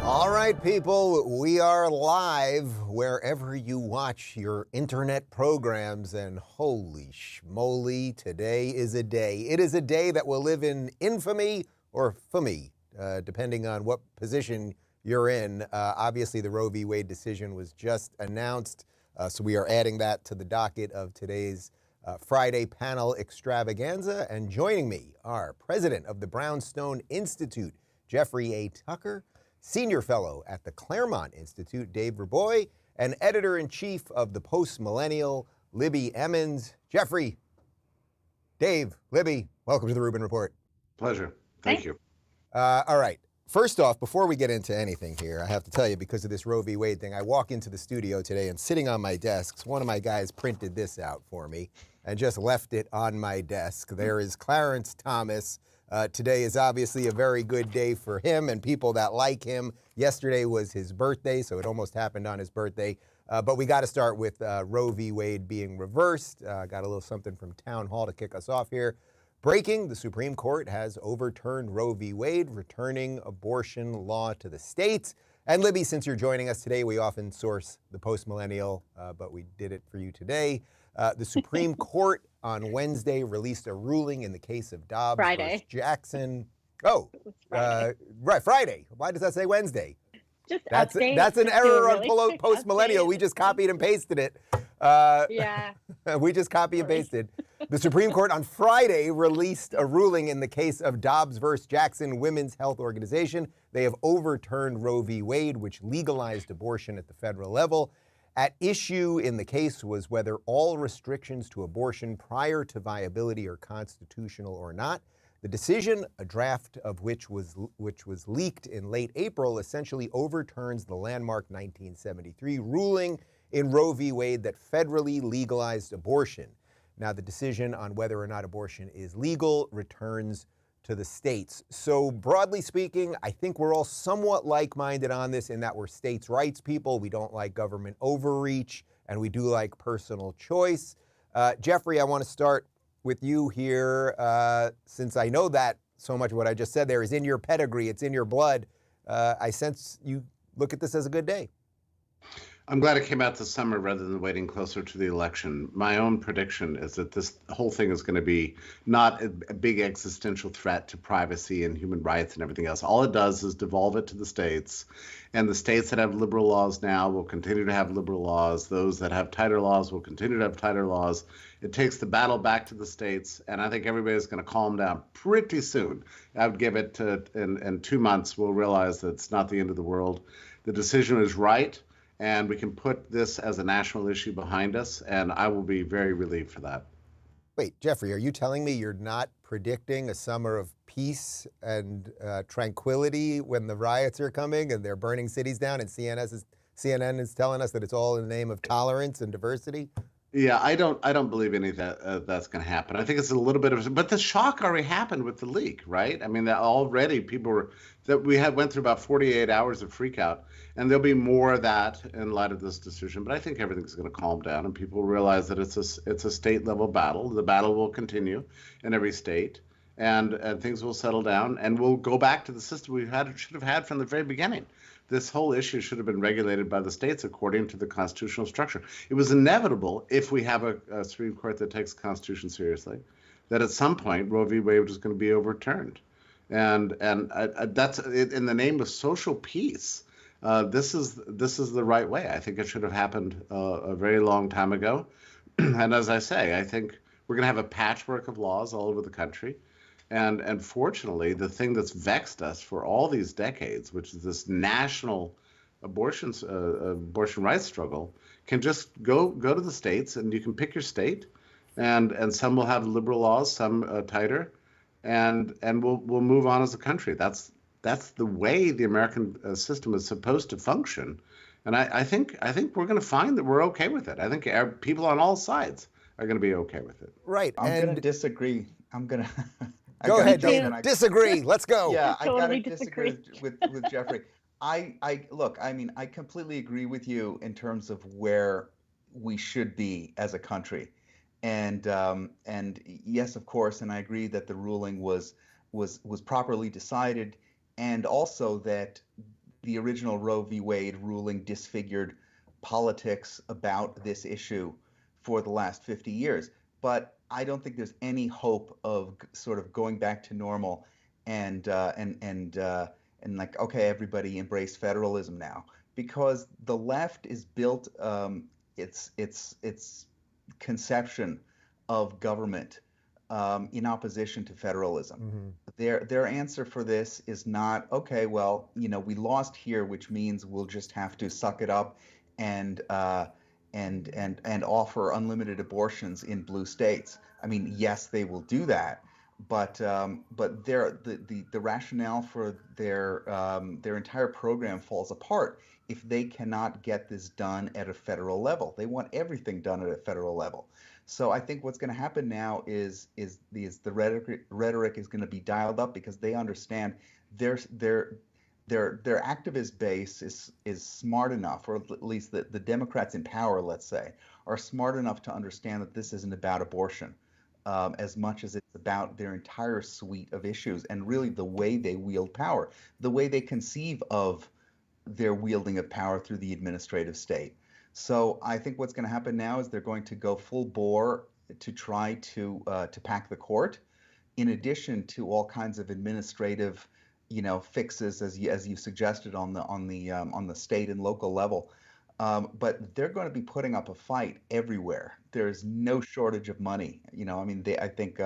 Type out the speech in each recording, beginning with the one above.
All right, people, we are live wherever you watch your internet programs, and holy schmoly, today is a day. It is a day that will live in infamy or fummy, depending on what position you're in. Obviously, the Roe v. Wade decision was just announced, so we are adding that to the docket of today's Friday panel extravaganza. And joining me are President of the Brownstone Institute, Jeffrey A. Tucker, Senior Fellow at the Claremont Institute, Dave Reaboi, and Editor-in-Chief of the Post-Millennial, Libby Emmons. Jeffrey, Dave, Libby, welcome to the Rubin Report. Pleasure. Thank you. All right. First off, before we get into anything here, I have to tell you, because of this Roe v. Wade thing, I walk into the studio today and sitting on my desk, one of my guys printed this out for me and just left it on my desk. There is Clarence Thomas. Today is obviously a very good day for him and people that like him. Yesterday was his birthday, so it almost happened on his birthday. But we got to start with Roe v. Wade being reversed. Got a little something from Town Hall to kick us off here. Breaking, the Supreme Court has overturned Roe v. Wade, returning abortion law to the states. And Libby, since you're joining us today, we often source the Post-Millennial, but we did it for you today. The Supreme Court on Wednesday released a ruling in the case of Dobbs versus Jackson. Oh, right, Friday. Why does that say Wednesday? That's an error on Post-Millennial. We just copied and pasted it. Yeah. We just copy and pasted. The Supreme Court on Friday released a ruling in the case of Dobbs versus Jackson Women's Health Organization. They have overturned Roe v. Wade, which legalized abortion at the federal level. At issue in the case was whether all restrictions to abortion prior to viability are constitutional or not. The decision, a draft of which was leaked in late April, essentially overturns the landmark 1973 ruling in Roe v. Wade that federally legalized abortion. Now, the decision on whether or not abortion is legal returns to the states. So broadly speaking, I think we're all somewhat like-minded on this in that we're states' rights people. We don't like government overreach, and we do like personal choice. Jeffrey, I want to start with you here, since I know that so much of what I just said there is in your pedigree, it's in your blood. I sense you look at this as a good day. I'm glad it came out this summer rather than waiting closer to the election. My own prediction is that this whole thing is going to be not a big existential threat to privacy and human rights and everything else. All it does is devolve it to the states, and the states that have liberal laws now will continue to have liberal laws. Those that have tighter laws will continue to have tighter laws. It takes the battle back to the states, and I think everybody's going to calm down pretty soon. I would give it in 2 months, we'll realize that it's not the end of the world. The decision is right, and we can put this as a national issue behind us, and I will be very relieved for that. Wait, Jeffrey, are you telling me you're not predicting a summer of peace and tranquility when the riots are coming and they're burning cities down and CNN is telling us that it's all in the name of tolerance and diversity? Yeah, I don't believe any of that that's going to happen. I think it's a little bit of, but the shock already happened with the leak, right? I mean, that already went through about 48 hours of freak out, and there'll be more of that in light of this decision. But I think everything's going to calm down, and people realize that it's a state level battle. The battle will continue in every state, and things will settle down, and we'll go back to the system should have had from the very beginning. This whole issue should have been regulated by the states according to the constitutional structure. It was inevitable, if we have a Supreme Court that takes the Constitution seriously, that at some point Roe v. Wade was going to be overturned. And that's in the name of social peace. This is the right way. I think it should have happened a very long time ago. And as I say, I think we're going to have a patchwork of laws all over the country. And fortunately, the thing that's vexed us for all these decades, which is this national abortion rights struggle, can just go to the states, and you can pick your state, and some will have liberal laws, some tighter, and we'll move on as a country. That's the way the American system is supposed to function, and I think we're going to find that we're okay with it. I think people on all sides are going to be okay with it. Right. I'm going to disagree. Go ahead, Dave. Disagree. Let's go. Yeah, I totally got to disagree with Jeffrey. Look, I mean, I completely agree with you in terms of where we should be as a country. And yes, of course, and I agree that the ruling was properly decided, and also that the original Roe v. Wade ruling disfigured politics about this issue for the last 50 years. But I don't think there's any hope of sort of going back to normal and like, okay, everybody embrace federalism now, because the left is built its conception of government in opposition to federalism. Mm-hmm. Their answer for this is not, okay, well, we lost here, which means we'll just have to suck it up and offer unlimited abortions in blue states. I mean, yes, they will do that, but the rationale for their entire program falls apart if they cannot get this done at a federal level. They want everything done at a federal level. So I think what's going to happen now is the rhetoric is going to be dialed up, because they understand their activist base is smart enough, or at least the Democrats in power, let's say, are smart enough to understand that this isn't about abortion as much as it's about their entire suite of issues, and really the way they wield power, the way they conceive of their wielding of power through the administrative state. So I think what's going to happen now is they're going to go full bore to try to pack the court, in addition to all kinds of administrative, fixes, as you suggested on the state and local level. But they're going to be putting up a fight everywhere. There's no shortage of money. I think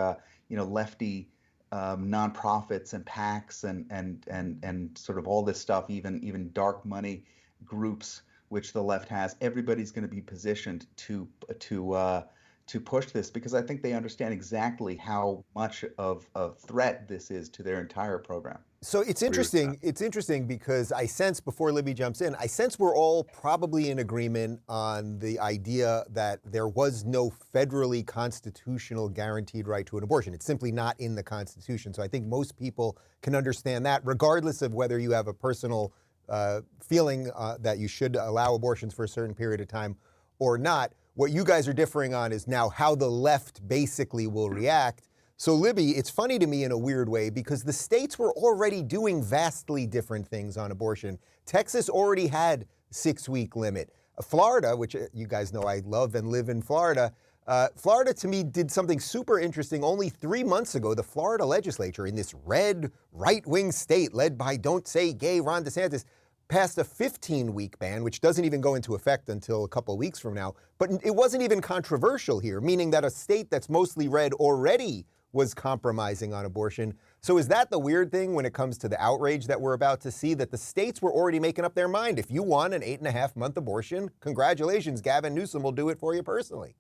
lefty nonprofits and PACs and sort of all this stuff, even dark money groups, which the left has, everybody's going to be positioned to push this, because I think they understand exactly how much of a threat this is to their entire program. So it's interesting. It's interesting because I sense, before Libby jumps in, I sense we're all probably in agreement on the idea that there was no federally constitutional guaranteed right to an abortion. It's simply not in the Constitution. So I think most people can understand that, regardless of whether you have a personal feeling that you should allow abortions for a certain period of time or not. What you guys are differing on is now how the left basically will react. So Libby, it's funny to me in a weird way, because the states were already doing vastly different things on abortion. Texas already had 6-week limit. Florida, which you guys know I love and live in Florida, Florida to me did something super interesting. Only 3 months ago, the Florida legislature, in this red right-wing state led by Don't Say Gay Ron DeSantis, passed a 15-week ban, which doesn't even go into effect until a couple of weeks from now. But it wasn't even controversial here, meaning that a state that's mostly red already was compromising on abortion. So is that the weird thing when it comes to the outrage that we're about to see, that the states were already making up their mind? If you want an 8.5-month abortion, congratulations, Gavin Newsom will do it for you personally.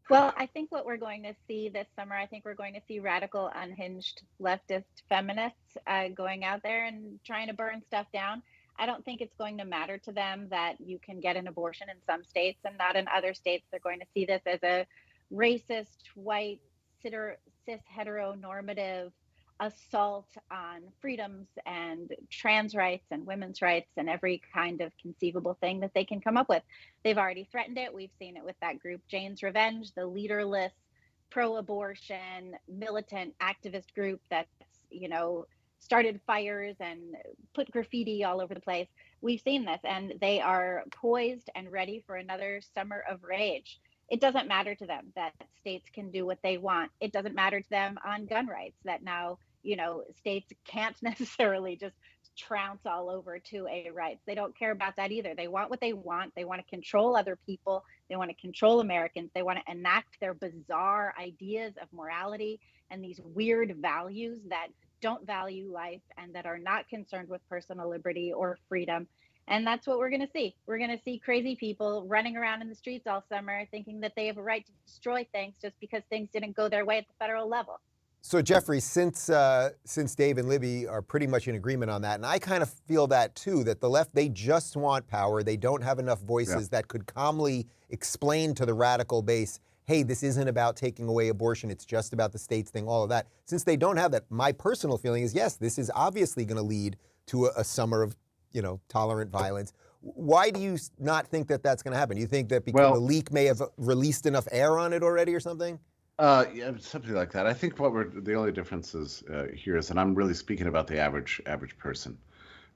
Well, I think what we're going to see this summer, I think we're going to see radical, unhinged leftist feminists going out there and trying to burn stuff down. I don't think it's going to matter to them that you can get an abortion in some states and not in other states. They're going to see this as a racist, white, cis heteronormative assault on freedoms and trans rights and women's rights and every kind of conceivable thing that they can come up with. They've already threatened it. We've seen it with that group Jane's Revenge, the leaderless pro-abortion militant activist group that's, started fires and put graffiti all over the place. We've seen this, and they are poised and ready for another summer of rage. It doesn't matter to them that states can do what they want. It doesn't matter to them on gun rights that now, states can't necessarily just trounce all over 2A rights. They don't care about that either. They want what they want. They want to control other people. They want to control Americans. They want to enact their bizarre ideas of morality and these weird values that don't value life and that are not concerned with personal liberty or freedom. And that's what we're going to see. We're going to see crazy people running around in the streets all summer thinking that they have a right to destroy things just because things didn't go their way at the federal level. So Jeffrey, since Dave and Libby are pretty much in agreement on that, and I kind of feel that too, that the left, they just want power. They don't have enough voices that could calmly explain to the radical base, hey, this isn't about taking away abortion. It's just about the states thing, all of that. Since they don't have that, my personal feeling is, yes, this is obviously going to lead to a summer of, tolerant violence. Why do you not think that that's going to happen? Do you think that because the Well, leak may have released enough air on it already or something? yeah, something like that. I think the only difference is here is, and I'm really speaking about the average person.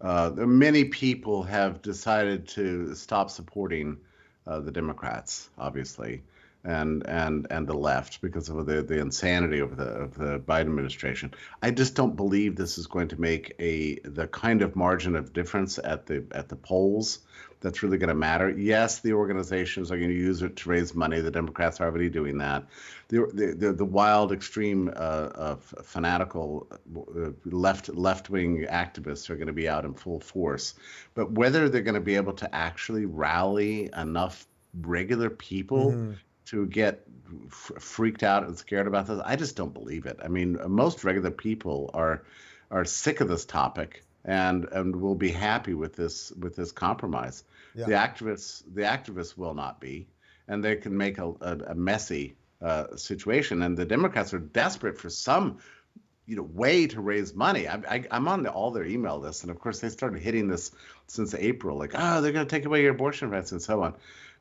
Many people have decided to stop supporting the Democrats, obviously, and the left because of the insanity of the Biden administration. I just don't believe this is going to make the kind of margin of difference at the polls that's really going to matter. Yes, the organizations are going to use it to raise money. The Democrats are already doing that. The wild, extreme, fanatical left-wing activists are going to be out in full force. But whether they're going to be able to actually rally enough regular people to get freaked out and scared about this, I just don't believe it. I mean, most regular people are sick of this topic and will be happy with this compromise. Yeah. The activists will not be, and they can make a messy situation. And the Democrats are desperate for some way to raise money. I'm on all their email lists, and of course they started hitting this since April, like, oh, they're going to take away your abortion rights and so on.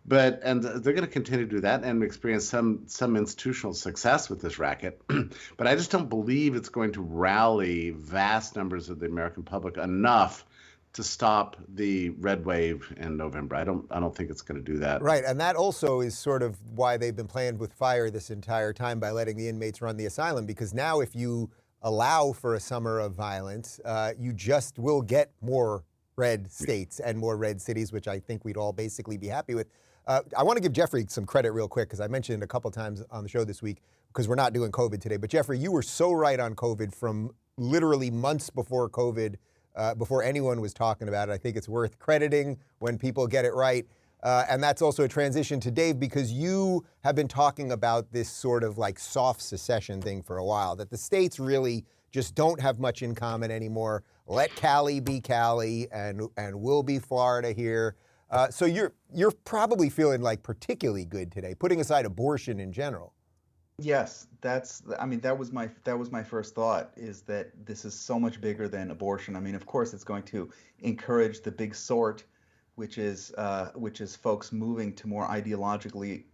And they're going to continue to do that and experience some institutional success with this racket. But I just don't believe it's going to rally vast numbers of the American public enough to stop the red wave in November. I don't think it's going to do that. Right, and that also is sort of why they've been playing with fire this entire time by letting the inmates run the asylum, because now if you allow for a summer of violence, you just will get more red states and more red cities, which I think we'd all basically be happy with. I want to give Jeffrey some credit real quick, because I mentioned it a couple times on the show this week, because we're not doing COVID today. But Jeffrey, you were so right on COVID from literally months before COVID, before anyone was talking about it. I think it's worth crediting when people get it right. And that's also a transition to Dave, because you have been talking about this sort of like soft secession thing for a while, that the states really just don't have much in common anymore. Let Cali be Cali, and we'll be Florida here. So you're probably feeling like particularly good today, putting aside abortion in general. Yes, that was my first thought, is that this is so much bigger than abortion. I mean, of course, it's going to encourage the big sort, which is folks moving to more ideologically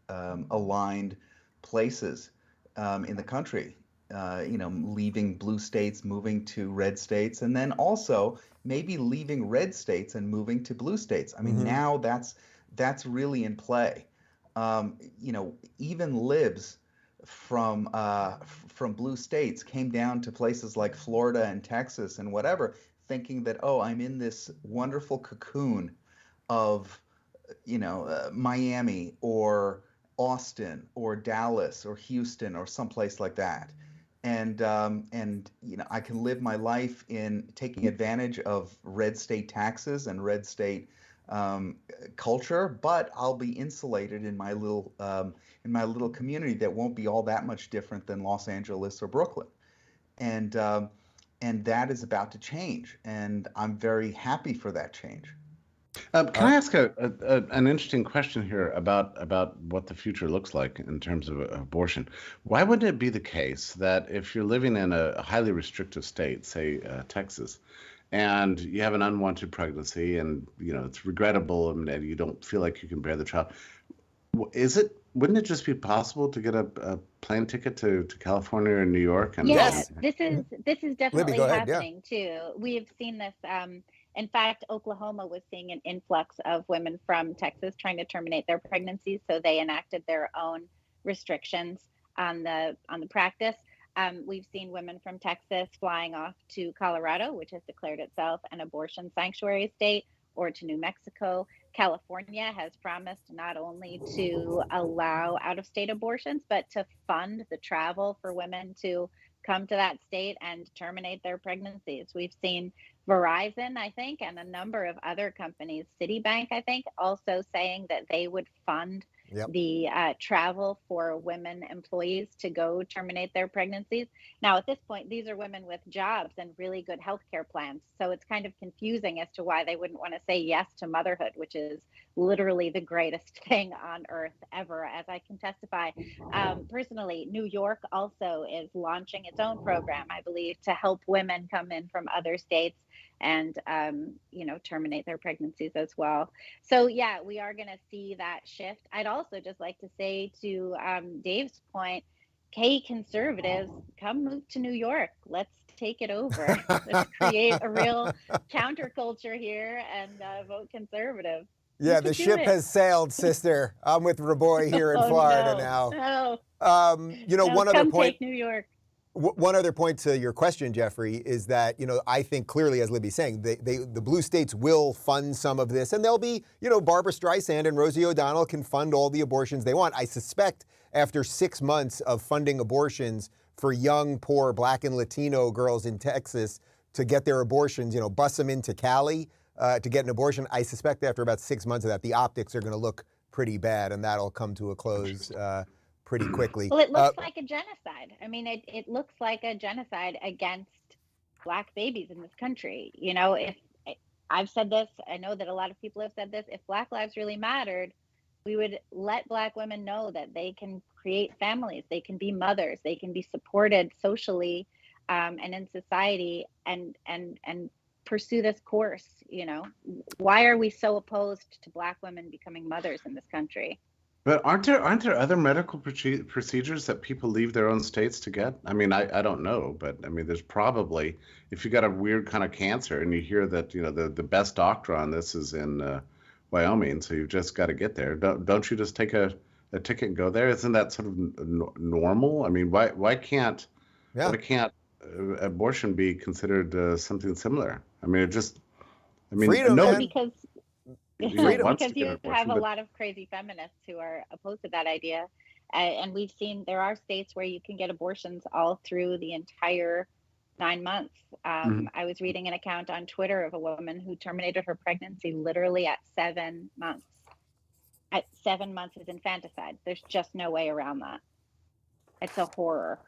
aligned places in the country. Leaving blue states, moving to red states, and then also maybe leaving red states and moving to blue states. I mean, now that's really in play. Even libs from blue states came down to places like Florida and Texas and whatever, thinking that, oh, I'm in this wonderful cocoon of Miami or Austin or Dallas or Houston or someplace like that. And I can live my life in taking advantage of red state taxes and red state culture, but I'll be insulated in my little community that won't be all that much different than Los Angeles or Brooklyn. And that is about to change, and I'm very happy for that change. Can I ask an interesting question here about what the future looks like in terms of abortion? Why wouldn't it be the case that if you're living in a highly restrictive state, say Texas, and you have an unwanted pregnancy and it's regrettable and you don't feel like you can bear the child, wouldn't it just be possible to get a plane ticket to California or New York? And yes, this is definitely Libby, happening too. We have seen this. In fact, Oklahoma was seeing an influx of women from Texas trying to terminate their pregnancies, so they enacted their own restrictions on the practice. We've seen women from Texas flying off to Colorado, which has declared itself an abortion sanctuary state, or to New Mexico. California has promised not only to allow out-of-state abortions, but to fund the travel for women to come to that state and terminate their pregnancies. We've seen Verizon, I think, and a number of other companies, Citibank, I think, also saying that they would fund the travel for women employees to go terminate their pregnancies. Now, at this point, these are women with jobs and really good healthcare plans. So it's kind of confusing as to why they wouldn't want to say yes to motherhood, which is literally the greatest thing on earth ever, as I can testify. Personally, New York also is launching its own program, I believe, to help women come in from other states and, terminate their pregnancies as well. So, yeah, we are going to see that shift. I'd also just like to say to Dave's point, hey, conservatives, come move to New York. Let's take it over. Let's create a real counterculture here and vote conservative. Yeah, the ship has sailed, sister. I'm with Reaboi here in Florida now. One other come point. Take New York. One other point to your question, Jeffrey, is that, I think clearly, as Libby's saying, the blue states will fund some of this, and there'll be, Barbara Streisand and Rosie O'Donnell can fund all the abortions they want. I suspect after 6 months of funding abortions for young, poor Black and Latino girls in Texas to get their abortions, bus them into Cali to get an abortion, I suspect after about 6 months of that, the optics are going to look pretty bad, and that'll come to a close pretty quickly. Well, it looks like a genocide. I mean, it looks like a genocide against Black babies in this country. If I've said this, I know that a lot of people have said this, if Black lives really mattered, we would let Black women know that they can create families, they can be mothers, they can be supported socially and in society and pursue this course. Why are we so opposed to Black women becoming mothers in this country? But aren't there other medical procedures that people leave their own states to get? I mean, I don't know, but I mean, there's probably, if you got a weird kind of cancer and you hear that, the best doctor on this is in Wyoming, so you've just got to get there. Don't you just take a ticket and go there? Isn't that sort of normal? I mean, why can't abortion be considered something similar? I mean, freedom, because you have a lot of crazy feminists who are opposed to that idea. And we've seen there are states where you can get abortions all through the entire 9 months. I was reading an account on Twitter of a woman who terminated her pregnancy literally at 7 months. At 7 months is infanticide. There's just no way around that. It's a horror.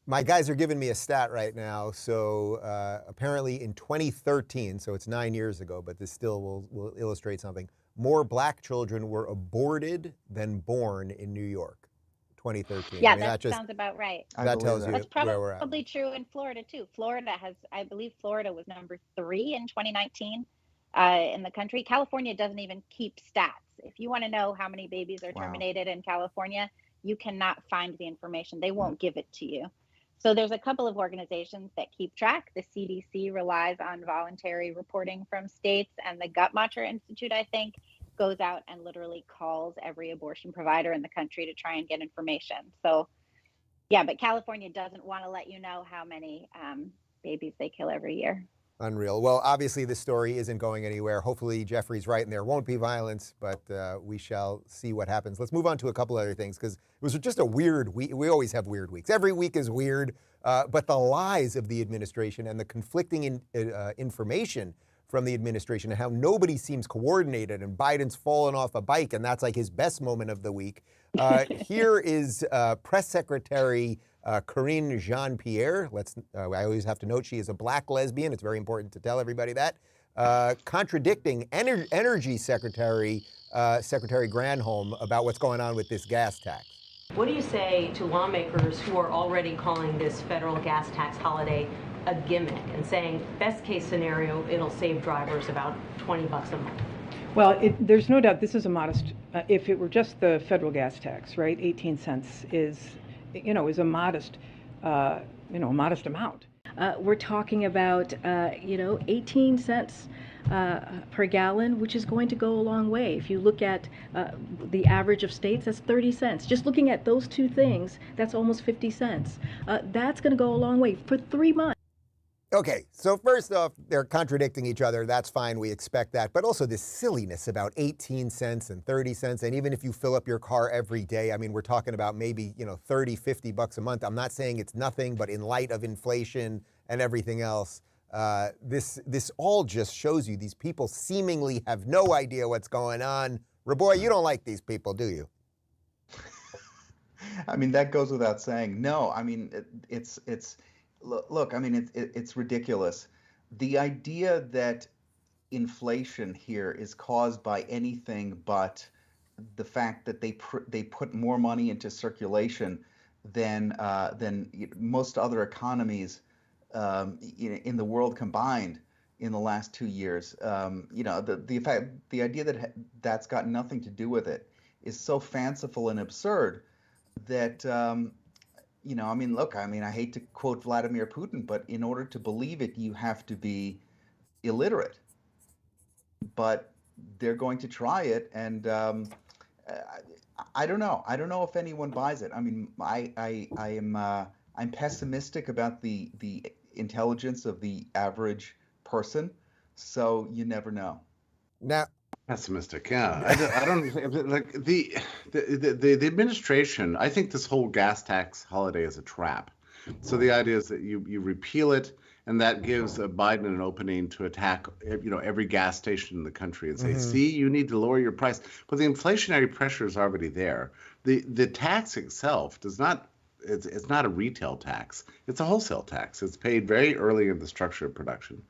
My guys are giving me a stat right now. So apparently in 2013, so it's 9 years ago, but this still will illustrate something, more Black children were aborted than born in New York. 2013. Yeah, that sounds about right. That tells you that's where we're at. Probably true in Florida too. I believe Florida was number 3 in 2019 in the country. California doesn't even keep stats. If you want to know how many babies are terminated in California, you cannot find the information. They won't give it to you. So there's a couple of organizations that keep track. The CDC relies on voluntary reporting from states, and the Guttmacher Institute, I think, goes out and literally calls every abortion provider in the country to try and get information. So, yeah, but California doesn't want to let you know how many babies they kill every year. Unreal. Well, obviously this story isn't going anywhere. Hopefully Jeffrey's right and there won't be violence, but we shall see what happens. Let's move on to a couple other things because it was just a weird week. We always have weird weeks. Every week is weird, but the lies of the administration and the conflicting information from the administration and how nobody seems coordinated and Biden's fallen off a bike and that's like his best moment of the week. Here is Press Secretary Karine Jean-Pierre. I always have to note she is a Black lesbian. It's very important to tell everybody that. Contradicting Energy Secretary Granholm about what's going on with this gas tax. What do you say to lawmakers who are already calling this federal gas tax holiday a gimmick and saying best case scenario, it'll save drivers about $20 a month? Well, there's no doubt this is a modest, if it were just the federal gas tax, right, 18 cents is a modest, modest amount. We're talking about, 18 cents per gallon, which is going to go a long way. If you look at the average of states, that's 30 cents. Just looking at those two things, that's almost 50 cents. That's going to go a long way for 3 months. Okay, so first off, they're contradicting each other. That's fine. We expect that. But also this silliness about 18 cents and 30 cents. And even if you fill up your car every day, I mean, we're talking about maybe, 30, 50 bucks a month. I'm not saying it's nothing, but in light of inflation and everything else, this all just shows you these people seemingly have no idea what's going on. Reaboi, you don't like these people, do you? I mean, that goes without saying. No, I mean, it's look, I mean, it's ridiculous. The idea that inflation here is caused by anything but the fact that they put more money into circulation than most other economies in the world combined in the last 2 years. The idea that that's got nothing to do with it is so fanciful and absurd that I hate to quote Vladimir Putin, but in order to believe it, you have to be illiterate. But they're going to try it, and I don't know. I don't know if anyone buys it. I mean, I'm pessimistic about the intelligence of the average person, so you never know. Now, pessimistic, yeah. I don't like the administration. I think this whole gas tax holiday is a trap. So the idea is that you repeal it, and that gives Biden an opening to attack, every gas station in the country and say, see, you need to lower your price. But the inflationary pressure is already there. The tax itself does not. It's not a retail tax. It's a wholesale tax. It's paid very early in the structure of production.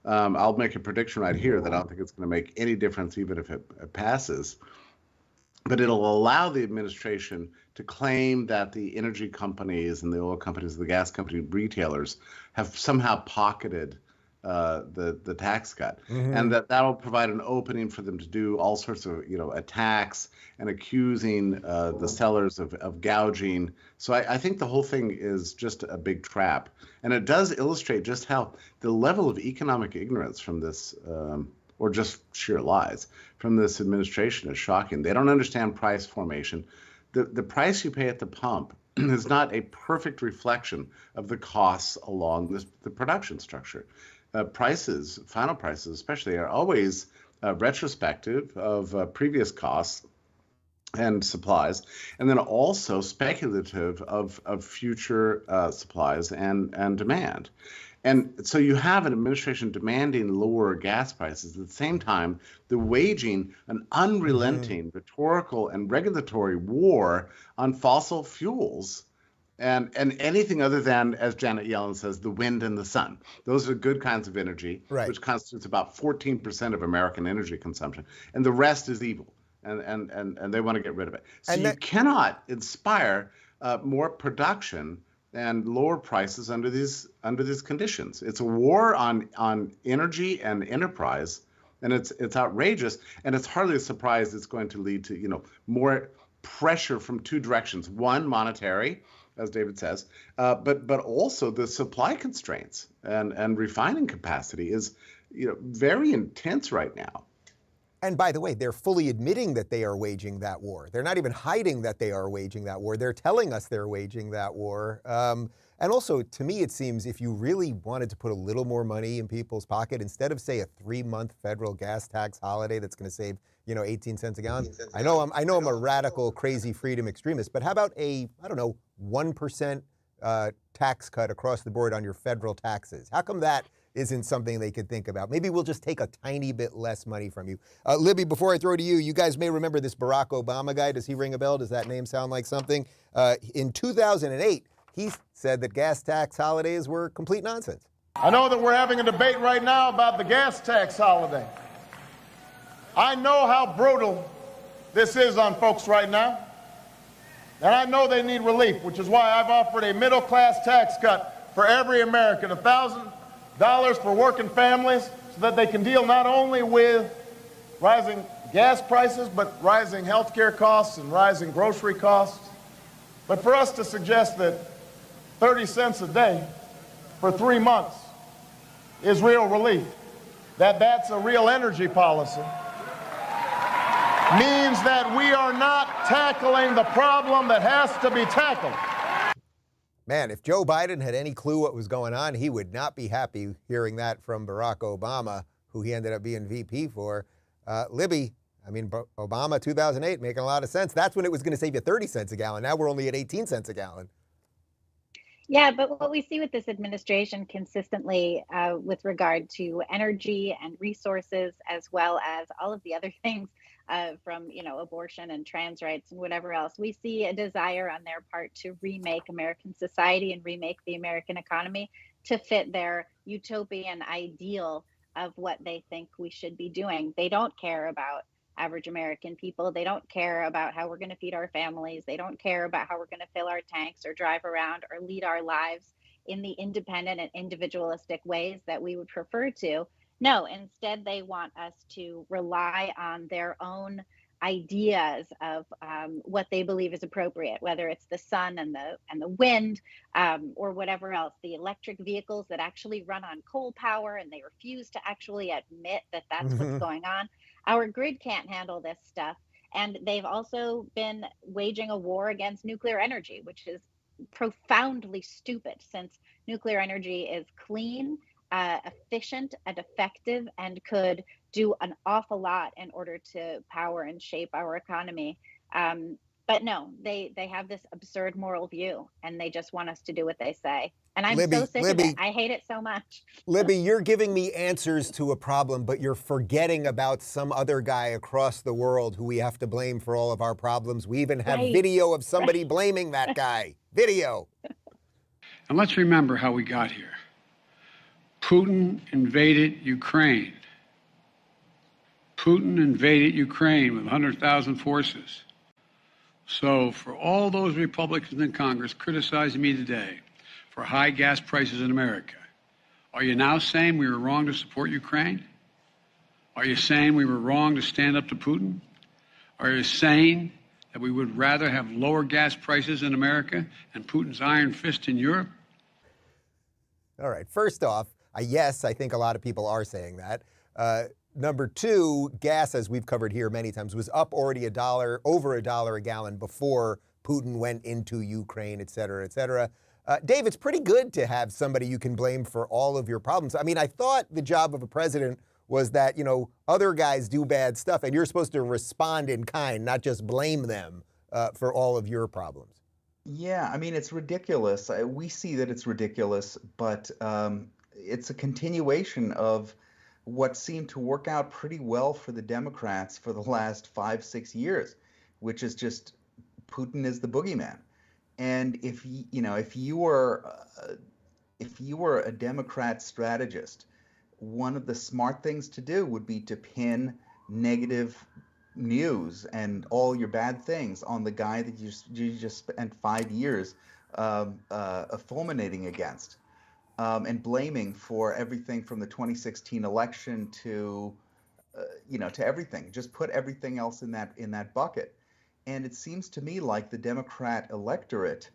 I'll make a prediction right here that I don't think it's going to make any difference even if it passes. But it'll allow the administration to claim that the energy companies and the oil companies, the gas company retailers have somehow pocketed the tax cut, and that'll provide an opening for them to do all sorts of attacks and accusing the sellers of gouging. So I think the whole thing is just a big trap, and it does illustrate just how the level of economic ignorance from this, or just sheer lies from this administration is shocking. They don't understand price formation. The price you pay at the pump is not a perfect reflection of the costs along the production structure. Final prices especially, are always retrospective of previous costs and supplies, and then also speculative of future supplies and demand. And so you have an administration demanding lower gas prices. At the same time, they're waging an unrelenting rhetorical and regulatory war on fossil fuels and anything other than, as Janet Yellen says, the wind and the sun. Those are good kinds of energy, which constitutes about 14% of American energy consumption. And the rest is evil, and they want to get rid of it. So you cannot inspire more production and lower prices under these conditions. It's a war on energy and enterprise, and it's outrageous. And it's hardly a surprise it's going to lead to more pressure from two directions. One, monetary, as David says, but also the supply constraints and refining capacity is very intense right now. And by the way, they're fully admitting that they are waging that war. They're not even hiding that they are waging that war. They're telling us they're waging that war. And also, to me, it seems if you really wanted to put a little more money in people's pocket, instead of, say, a 3-month federal gas tax holiday that's going to save, 18 cents a gallon. I know I'm a radical, crazy freedom extremist, but how about a, 1% tax cut across the board on your federal taxes? How come that isn't something they could think about? Maybe we'll just take a tiny bit less money from you. Libby, before I throw to you, you guys may remember this Barack Obama guy. Does he ring a bell? Does that name sound like something? In 2008, he said that gas tax holidays were complete nonsense. I know that we're having a debate right now about the gas tax holiday. I know how brutal this is on folks right now, and I know they need relief, which is why I've offered a middle-class tax cut for every American, $1,000 for working families, so that they can deal not only with rising gas prices, but rising health care costs and rising grocery costs. But for us to suggest that 30 cents a day for 3 months is real relief, that's a real energy policy, means that we are not tackling the problem that has to be tackled. Man, if Joe Biden had any clue what was going on, he would not be happy hearing that from Barack Obama, who he ended up being VP for. Libby, Obama 2008, making a lot of sense. That's when it was going to save you 30 cents a gallon. Now we're only at 18 cents a gallon. Yeah, but what we see with this administration consistently with regard to energy and resources, as well as all of the other things from, abortion and trans rights and whatever else, we see a desire on their part to remake American society and remake the American economy to fit their utopian ideal of what they think we should be doing. They don't care about average American people. They don't care about how we're going to feed our families. They don't care about how we're going to fill our tanks or drive around or lead our lives in the independent and individualistic ways that we would prefer to. No, instead, they want us to rely on their own ideas of what they believe is appropriate, whether it's the sun and the wind, or whatever else, the electric vehicles that actually run on coal power, and they refuse to actually admit that that's what's going on. Our grid can't handle this stuff. And they've also been waging a war against nuclear energy, which is profoundly stupid, since nuclear energy is clean, efficient, and effective, and could do an awful lot in order to power and shape our economy. But no, they have this absurd moral view, and they just want us to do what they say. And I'm so sick of it. I hate it so much. Libby, you're giving me answers to a problem, but you're forgetting about some other guy across the world who we have to blame for all of our problems. We even have video of somebody blaming that guy. Video. And let's remember how we got here. Putin invaded Ukraine. Putin invaded Ukraine with 100,000 forces. So for all those Republicans in Congress criticizing me today for high gas prices in America, are you now saying we were wrong to support Ukraine? Are you saying we were wrong to stand up to Putin? Are you saying that we would rather have lower gas prices in America and Putin's iron fist in Europe? All right. First off, yes, I think a lot of people are saying that. Number two, gas, as we've covered here many times, was up already over $1 a gallon before Putin went into Ukraine, et cetera, et cetera. Dave, it's pretty good to have somebody you can blame for all of your problems. I mean, I thought the job of a president was that, other guys do bad stuff and you're supposed to respond in kind, not just blame them for all of your problems. Yeah, I mean, it's ridiculous. We see that it's ridiculous, but it's a continuation of what seemed to work out pretty well for the Democrats for the last 5-6 years, which is just Putin is the boogeyman. And if you were a Democrat strategist, one of the smart things to do would be to pin negative news and all your bad things on the guy that you just spent 5 years fulminating against. And blaming for everything from the 2016 election to everything. Just put everything else in that bucket. And it seems to me like the Democrat electorate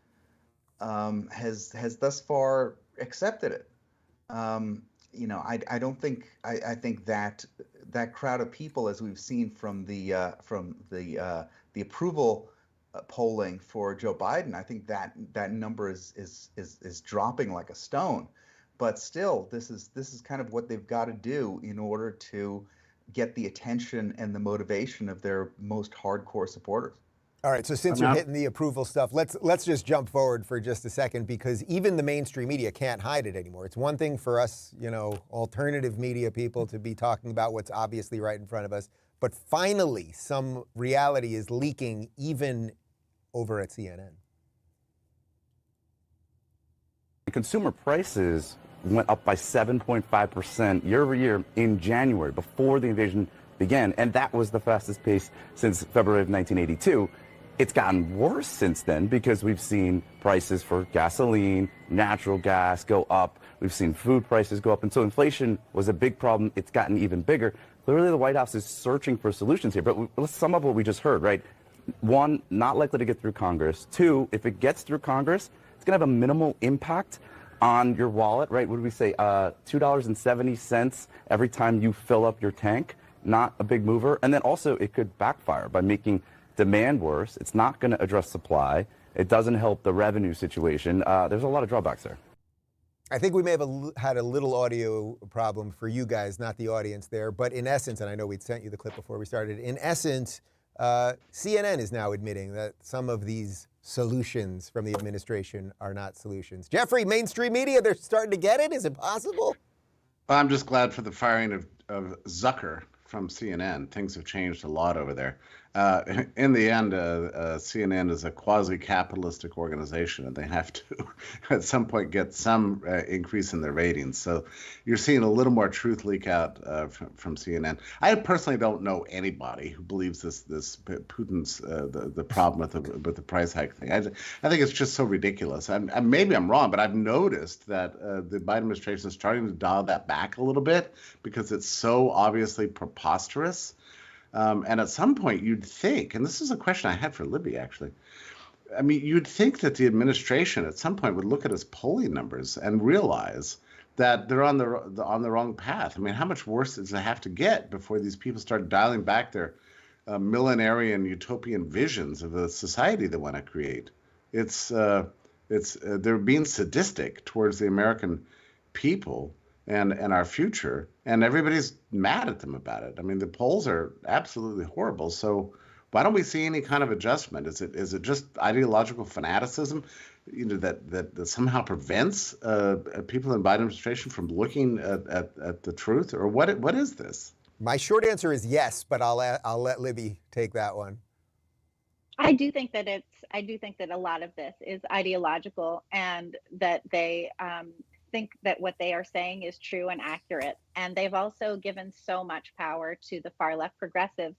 has thus far accepted it. I don't think I think that crowd of people, as we've seen from the approval polling for Joe Biden, I think that number is dropping like a stone. But still, this is kind of what they've got to do in order to get the attention and the motivation of their most hardcore supporters. All right, so since you're hitting the approval stuff, let's just jump forward for just a second, because even the mainstream media can't hide it anymore. It's one thing for us, alternative media people to be talking about what's obviously right in front of us, but finally some reality is leaking even over at CNN. Consumer prices went up by 7.5% year over year in January, before the invasion began, and that was the fastest pace since February of 1982. It's gotten worse since then because we've seen prices for gasoline, natural gas go up. We've seen food prices go up. And so inflation was a big problem. It's gotten even bigger. Clearly, the White House is searching for solutions here. But let's sum up what we just heard, right? One, not likely to get through Congress. Two, if it gets through Congress, it's going to have a minimal impact on your wallet, right? What did we say? $2.70 every time you fill up your tank. Not a big mover. And then also it could backfire by making demand worse. It's not going to address supply. It doesn't help the revenue situation. There's a lot of drawbacks there. I think we may have had a little audio problem for you guys, not the audience there. But in essence, and I know we'd sent you the clip before we started, in essence, CNN is now admitting that some of these solutions from the administration are not solutions. Jeffrey, mainstream media, they're starting to get it? Is it possible? Well, I'm just glad for the firing of Zucker from CNN. Things have changed a lot over there. In the end, CNN is a quasi-capitalistic organization, and they have to, at some point, get some increase in their ratings. So you're seeing a little more truth leak out from CNN. I personally don't know anybody who believes this Putin's the problem with the price hike thing. I think it's just so ridiculous. Maybe I'm wrong, but I've noticed that the Biden administration is starting to dial that back a little bit because it's so obviously preposterous. And at some point, you'd think, and this is a question I had for Libby, actually. I mean, you'd think that the administration at some point would look at its polling numbers and realize that they're on the wrong path. I mean, how much worse does it have to get before these people start dialing back their millenarian utopian visions of the society they want to create? They're being sadistic towards the American people and our future, and everybody's mad at them about it. I mean, the polls are absolutely horrible. So why don't we see any kind of adjustment? Is it just ideological fanaticism, that somehow prevents people in Biden administration from looking at the truth, or what is this? My short answer is yes, but I'll let Libby take that one. I do think that a lot of this is ideological, and that they think that what they are saying is true and accurate. And they've also given so much power to the far left progressives,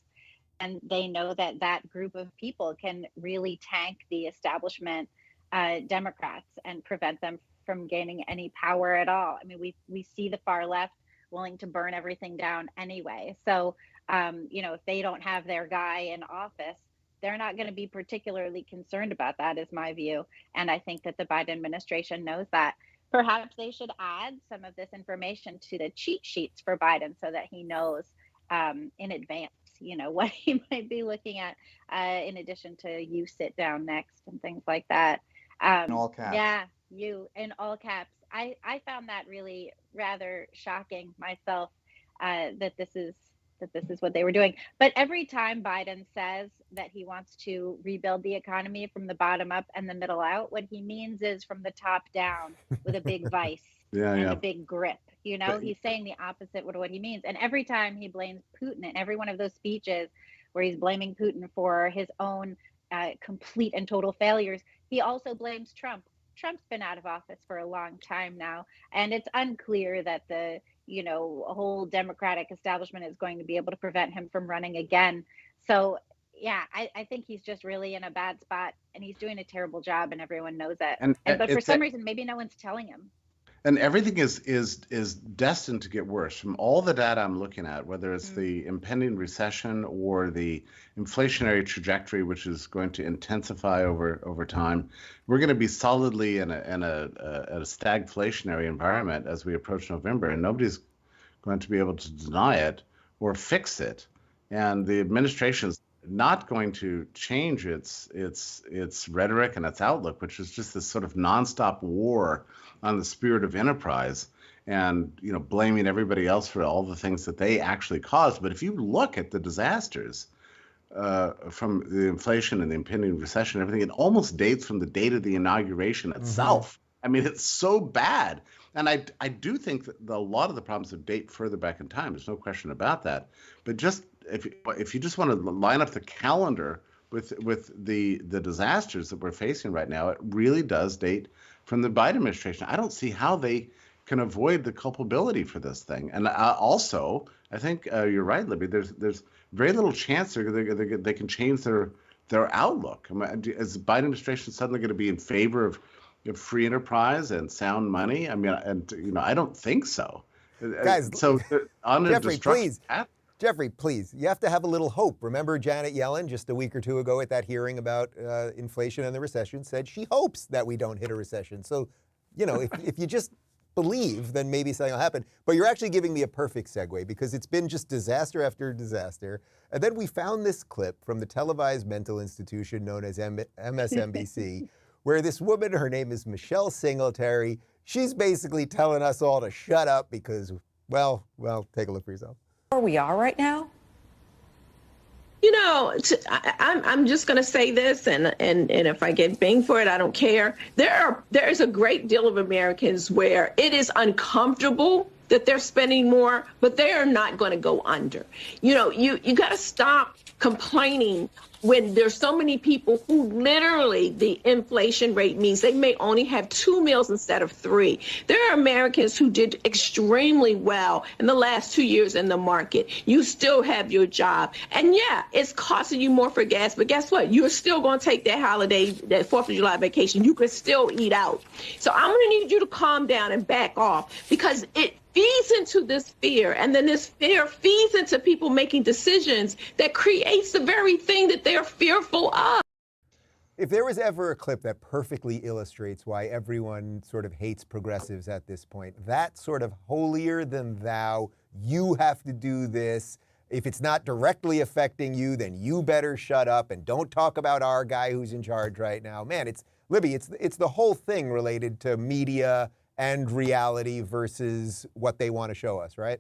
and they know that that group of people can really tank the establishment Democrats and prevent them from gaining any power at all. I mean, we see the far left willing to burn everything down anyway. So, if they don't have their guy in office, they're not going to be particularly concerned about that, is my view. And I think that the Biden administration knows that. Perhaps they should add some of this information to the cheat sheets for Biden so that he knows in advance, what he might be looking at, in addition to "you sit down next" and things like that. In all caps. Yeah, you in all caps. I found that really rather shocking myself, that this is what they were doing. But every time Biden says that he wants to rebuild the economy from the bottom up and the middle out, what he means is from the top down with a big vice and a big grip. He's saying the opposite of what he means. And every time he blames Putin in every one of those speeches where he's blaming Putin for his own complete and total failures, he also blames Trump. Trump's been out of office for a long time now, and it's unclear that the whole Democratic establishment is going to be able to prevent him from running again. So, yeah, I think he's just really in a bad spot, and he's doing a terrible job, and everyone knows it. But for some reason, maybe no one's telling him. And everything is destined to get worse. From all the data I'm looking at, whether it's the impending recession or the inflationary trajectory, which is going to intensify over time, we're going to be solidly in a stagflationary environment as we approach November, and nobody's going to be able to deny it or fix it. And the administration's not going to change its rhetoric and its outlook, which is just this sort of nonstop war on the spirit of enterprise, and blaming everybody else for all the things that they actually caused. But if you look at the disasters from the inflation and the impending recession, everything, it almost dates from the date of the inauguration itself. I mean, it's so bad. And I do think that a lot of the problems date further back in time. There's no question about that. But just if you just want to line up the calendar with the disasters that we're facing right now, it really does date from the Biden administration. I don't see how they can avoid the culpability for this thing. And also, I think you're right, Libby. There's very little chance they can change their outlook. I mean, is the Biden administration suddenly going to be in favor of free enterprise and sound money? I mean, I don't think so. Guys, so on a Jeffrey, please. Jeffrey, please, you have to have a little hope. Remember Janet Yellen just a week or two ago at that hearing about inflation and the recession said she hopes that we don't hit a recession. So, if you just believe, then maybe something will happen. But you're actually giving me a perfect segue, because it's been just disaster after disaster. And then we found this clip from the televised mental institution known as MSNBC, where this woman, her name is Michelle Singletary, she's basically telling us all to shut up because, well, take a look for yourself. Where we are right now? I'm just going to say this, and if I get banged for it, I don't care. There is a great deal of Americans where it is uncomfortable that they're spending more, but they are not going to go under. You got to stop complaining when there's so many people who literally the inflation rate means they may only have 2 meals instead of 3. There are Americans who did extremely well in the last 2 years in the market. You still have your job. And yeah, it's costing you more for gas, but guess what? You're still going to take that holiday, that 4th of July vacation. You can still eat out. So I'm going to need you to calm down and back off, because it feeds into this fear, and then this fear feeds into people making decisions that creates the very thing that they're fearful of. If there was ever a clip that perfectly illustrates why everyone sort of hates progressives at this point, that sort of holier than thou, you have to do this. If it's not directly affecting you, then you better shut up and don't talk about our guy who's in charge right now. Man, it's Libby, it's the whole thing related to media and reality versus what they want to show us, right?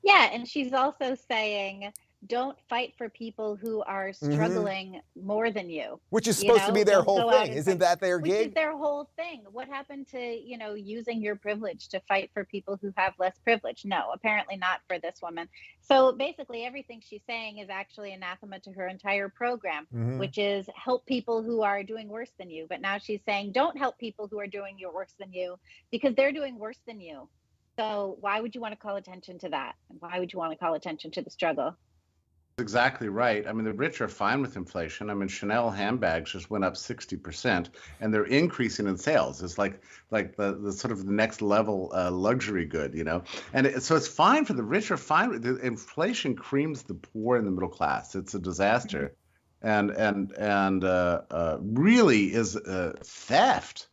Yeah, and she's also saying, don't fight for people who are struggling more than you. Which is supposed to be their whole thing. Isn't that their gig? Which is their whole thing. What happened to, using your privilege to fight for people who have less privilege? No, apparently not for this woman. So basically everything she's saying is actually anathema to her entire program, which is help people who are doing worse than you. But now she's saying, don't help people who are doing worse than you, because they're doing worse than you. So why would you want to call attention to that? And why would you want to call attention to the struggle? Exactly right. I mean, the rich are fine with inflation. I mean, Chanel handbags just went up 60%, and they're increasing in sales. It's like the sort of the next level luxury good, And so it's fine for the rich. Are fine. The inflation creams the poor and the middle class. It's a disaster, and really is theft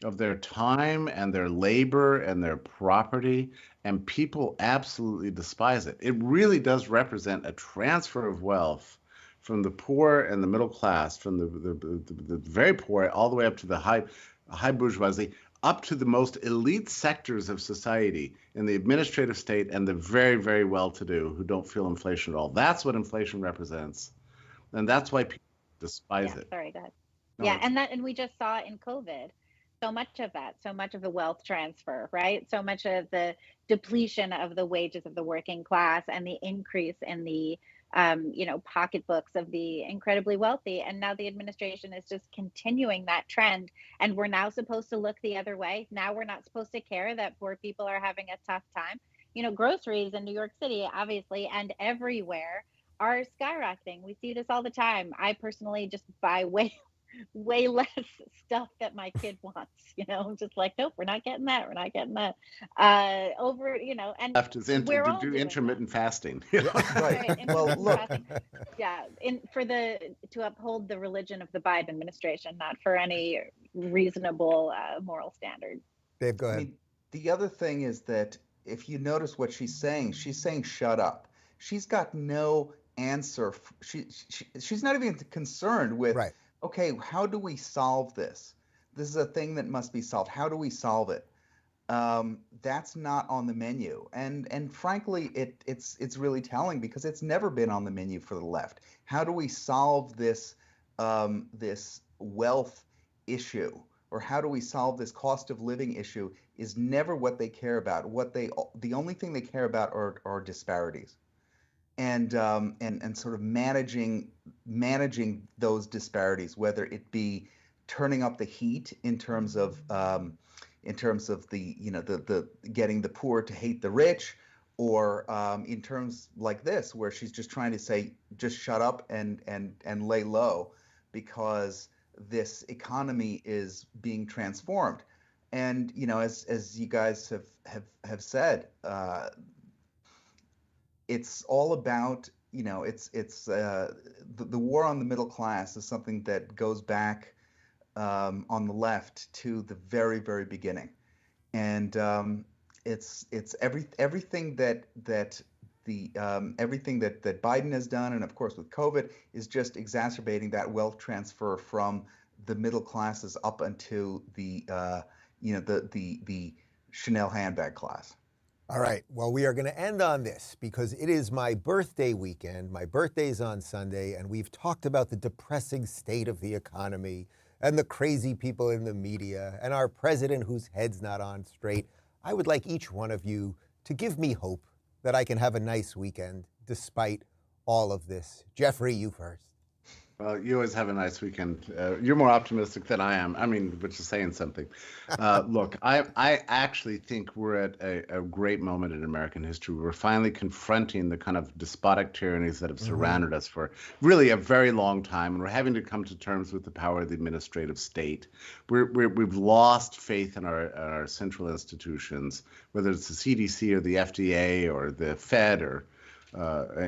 of their time and their labor and their property, and people absolutely despise it. It really does represent a transfer of wealth from the poor and the middle class, from the very poor all the way up to the high bourgeoisie, up to the most elite sectors of society in the administrative state and the very, very well-to-do who don't feel inflation at all. That's what inflation represents, and that's why people despise it. Sorry, go ahead. No, and we just saw in COVID, so much of the wealth transfer, right? So much of the depletion of the wages of the working class and the increase in the, pocketbooks of the incredibly wealthy. And now the administration is just continuing that trend. And we're now supposed to look the other way. Now we're not supposed to care that poor people are having a tough time. Groceries in New York City, obviously, and everywhere are skyrocketing. We see this all the time. I personally just buy way less stuff that my kid wants, I'm just like, nope, we're not getting that. And left is to do intermittent fasting. Right. Well, look. Yeah, to uphold the religion of the Biden administration, not for any reasonable moral standard. Dave, go ahead. I mean, the other thing is that if you notice what she's saying shut up. She's got no answer. She's not even concerned with, right. Okay, how do we solve this? This is a thing that must be solved. How do we solve it? That's not on the menu, and frankly, it's really telling, because it's never been on the menu for the left. How do we solve this this wealth issue, or how do we solve this cost of living issue? Is never what they care about. The only thing they care about are disparities. And sort of managing those disparities, whether it be turning up the heat in terms of the the getting the poor to hate the rich, or in terms like this, where she's just trying to say, just shut up and lay low, because this economy is being transformed. And as you guys have said, it's all about, the war on the middle class is something that goes back on the left to the very, very beginning, and it's everything that Biden has done, and of course with COVID, is just exacerbating that wealth transfer from the middle classes up into the Chanel handbag class. All right. Well, we are going to end on this because it is my birthday weekend. My birthday's on Sunday, and we've talked about the depressing state of the economy and the crazy people in the media and our president whose head's not on straight. I would like each one of you to give me hope that I can have a nice weekend despite all of this? Jeffrey, you first. Well, you always have a nice weekend. You're more optimistic than I am. I mean, which is saying something. Look, I actually think we're at a great moment in American history. We're finally confronting the kind of despotic tyrannies that have surrounded us for really a very long time, and we're having to come to terms with the power of the administrative state. We've lost faith in our central institutions, whether it's the CDC or the FDA or the Fed or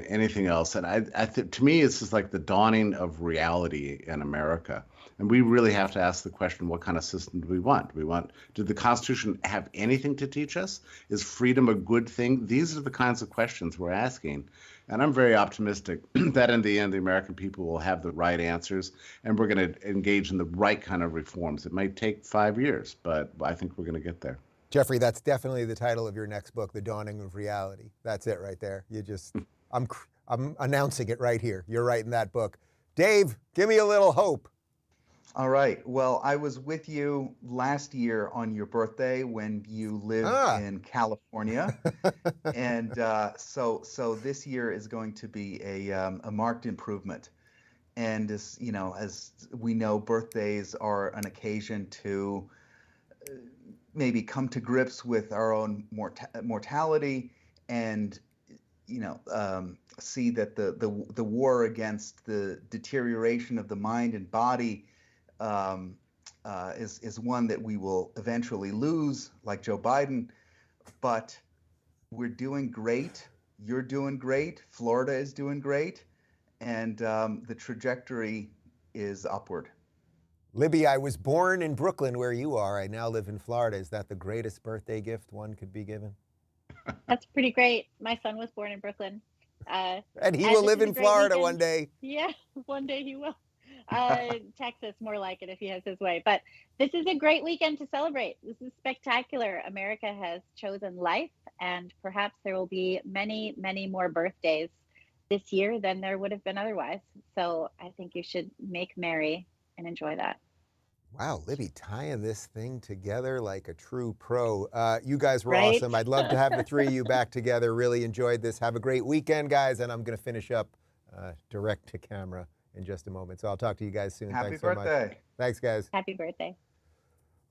anything else. And I think, to me, it's just like the dawning of reality in America. And we really have to ask the question, what kind of system do we want? Did the Constitution have anything to teach us? Is freedom a good thing? These are the kinds of questions we're asking. And I'm very optimistic that in the end, the American people will have the right answers, and we're going to engage in the right kind of reforms. It might take 5 years, but I think we're going to get there. Jeffrey, that's definitely the title of your next book, The Dawning of Reality. That's it right there. I'm announcing it right here. You're writing that book. Dave, give me a little hope. All right. Well, I was with you last year on your birthday when you lived in California. And so this year is going to be a marked improvement. And as we know, birthdays are an occasion to maybe come to grips with our own mortality and see that the war against the deterioration of the mind and body is one that we will eventually lose, like Joe Biden. But we're doing great. You're doing great. Florida is doing great. And the trajectory is upward. Libby, I was born in Brooklyn where you are. I now live in Florida. Is that the greatest birthday gift one could be given? That's pretty great. My son was born in Brooklyn. And he will live in Florida one day. Yeah, one day he will. Texas, more like it if he has his way. But this is a great weekend to celebrate. This is spectacular. America has chosen life, and perhaps there will be many, many more birthdays this year than there would have been otherwise. So I think you should make merry and enjoy that. Wow, Libby, tying this thing together like a true pro. You guys were Right? awesome. I'd love to have the three of you back together. Really enjoyed this. Have a great weekend, guys. And I'm going to finish up direct to camera in just a moment. So I'll talk to you guys soon. Happy Thanks so birthday. much. Thanks, guys. Happy birthday.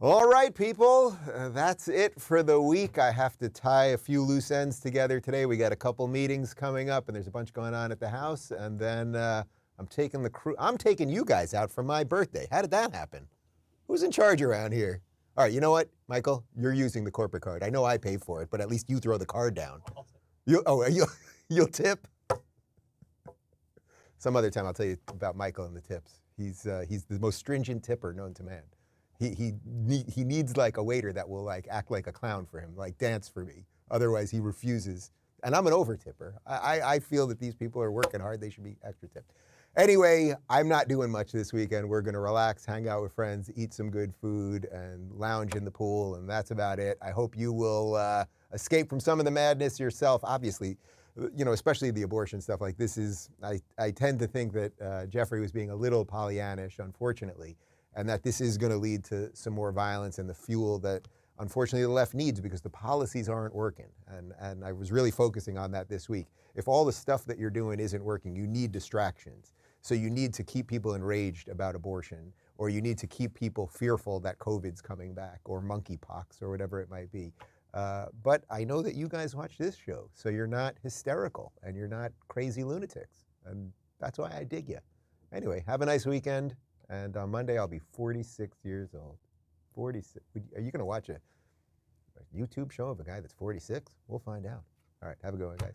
All right, people. That's it for the week. I have to tie a few loose ends together today. We got a couple meetings coming up, and there's a bunch going on at the house. And then I'm taking you guys out for my birthday. How did that happen? Who's in charge around here? All right, you know what, Michael? You're using the corporate card. I know I pay for it, but at least you throw the card down. You'll tip? Some other time I'll tell you about Michael and the tips. He's the most stringent tipper known to man. He needs like a waiter that will like act like a clown for him, like dance for me. Otherwise he refuses. And I'm an over tipper. I feel that these people are working hard. They should be extra tipped. Anyway, I'm not doing much this weekend. We're going to relax, hang out with friends, eat some good food, and lounge in the pool, and that's about it. I hope you will escape from some of the madness yourself. Obviously, especially the abortion stuff. Like this is, I tend to think that Jeffrey was being a little Pollyannish, unfortunately, and that this is going to lead to some more violence and the fuel that, unfortunately, the left needs because the policies aren't working. And I was really focusing on that this week. If all the stuff that you're doing isn't working, you need distractions. So you need to keep people enraged about abortion, or you need to keep people fearful that COVID's coming back, or monkeypox, or whatever it might be. But I know that you guys watch this show, so you're not hysterical, and you're not crazy lunatics. And that's why I dig you. Anyway, have a nice weekend. And on Monday, I'll be 46 years old. 46. Are you going to watch a YouTube show of a guy that's 46? We'll find out. All right, have a good one, guys.